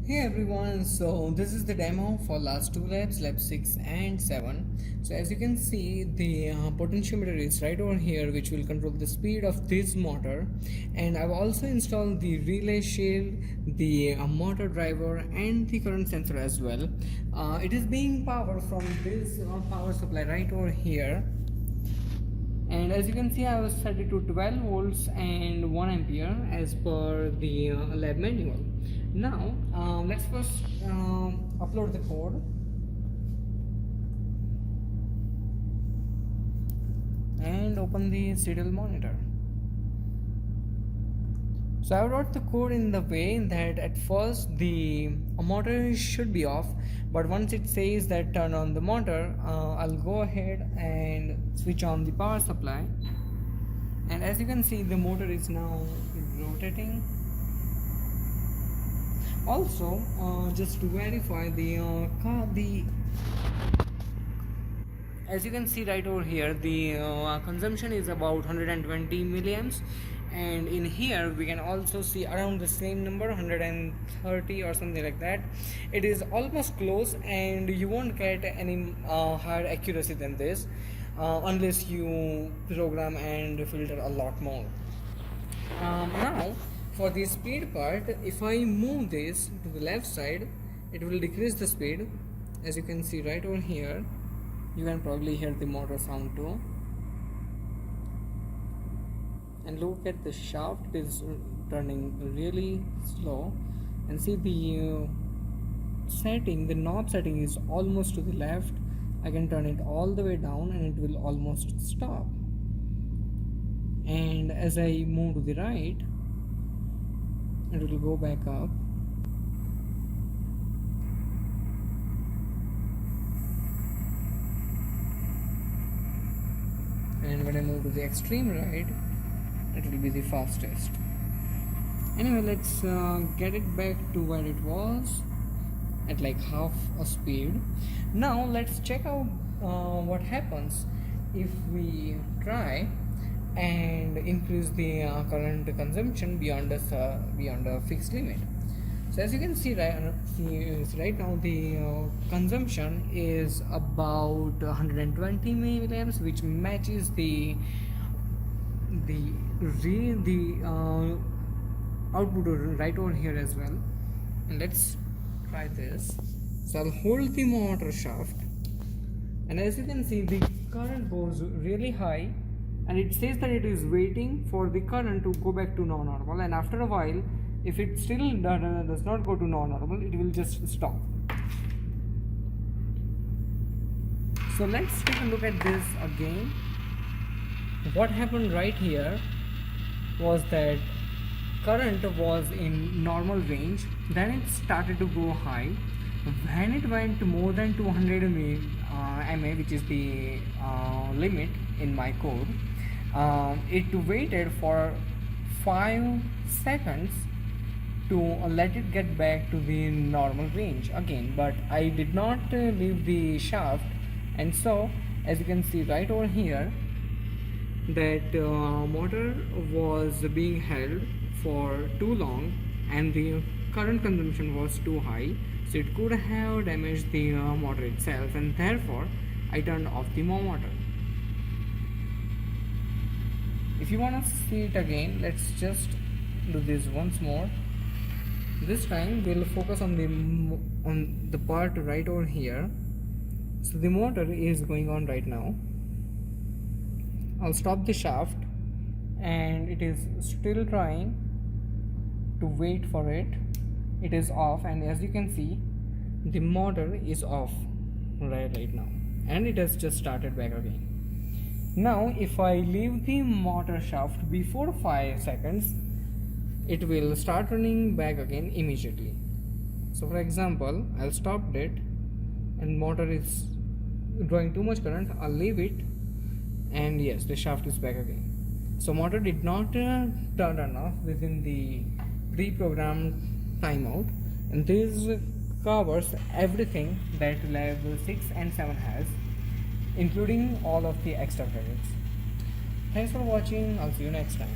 Hey everyone, so this is the demo for last two labs, lab 6 and 7. So as you can see, the potentiometer is right over here, which will control the speed of this motor. And I've also installed the relay shield, the motor driver and the current sensor as well. It is being powered from this power supply right over here. And as you can see, I was set it to 12 volts and 1 ampere as per the lab manual. Now let's first upload the code, and open the serial monitor. So I wrote the code in the way that at first the motor should be off, but once it says that turn on the motor, I'll go ahead and switch on the power supply. And as you can see, the motor is now rotating. Also, just to verify as you can see right over here, the consumption is about 120 milliamps, and in here we can also see around the same number, 130 or something like that. It is almost close, and you won't get any higher accuracy than this unless you program and filter a lot more. Now for the speed part, if I move this to the left side, it will decrease the speed. As you can see right over here, you can probably hear the motor sound too. And look at the shaft, it is turning really slow. And see the setting, the knob setting is almost to the left. I can turn it all the way down and it will almost stop. And as I move to the right, it will go back up. And when I move to the extreme right, it will be the fastest. Anyway, let's get it back to where it was at like half a speed. Now let's check out what happens if we try and increase the current consumption beyond a fixed limit. So as you can see right now, the consumption is about 120 milliamps, which matches the output right over here as well. And let's try this. So I'll hold the motor shaft, and as you can see, the current goes really high, and it says that it is waiting for the current to go back to non-normal, and after a while, if it still does not go to non-normal, it will just stop. So let's take a look at this again. What happened right here was that current was in normal range, then it started to go high. When it went to more than 200 mA, which is the limit in my code, it waited for 5 seconds to let it get back to the normal range again. But I did not leave the shaft, and so as you can see right over here, that motor was being held for too long and the current consumption was too high, so it could have damaged the motor itself, and therefore I turned off the motor. If you want to see it again, let's just do this once more. This time we'll focus on the part right over here. So the motor is going on right now. I'll stop the shaft, and it is still trying to wait for it. It is off, and as you can see, the motor is off right now, and it has just started back again. Now if I leave the motor shaft before 5 seconds, it will start running back again immediately. So for example, I'll stop it, and motor is drawing too much current. I'll leave it, and yes, the shaft is back again. So motor did not turn off within the pre-programmed timeout, and this covers everything that lab 6 and 7 has, including all of the extra credits. Thanks for watching. I'll see you next time.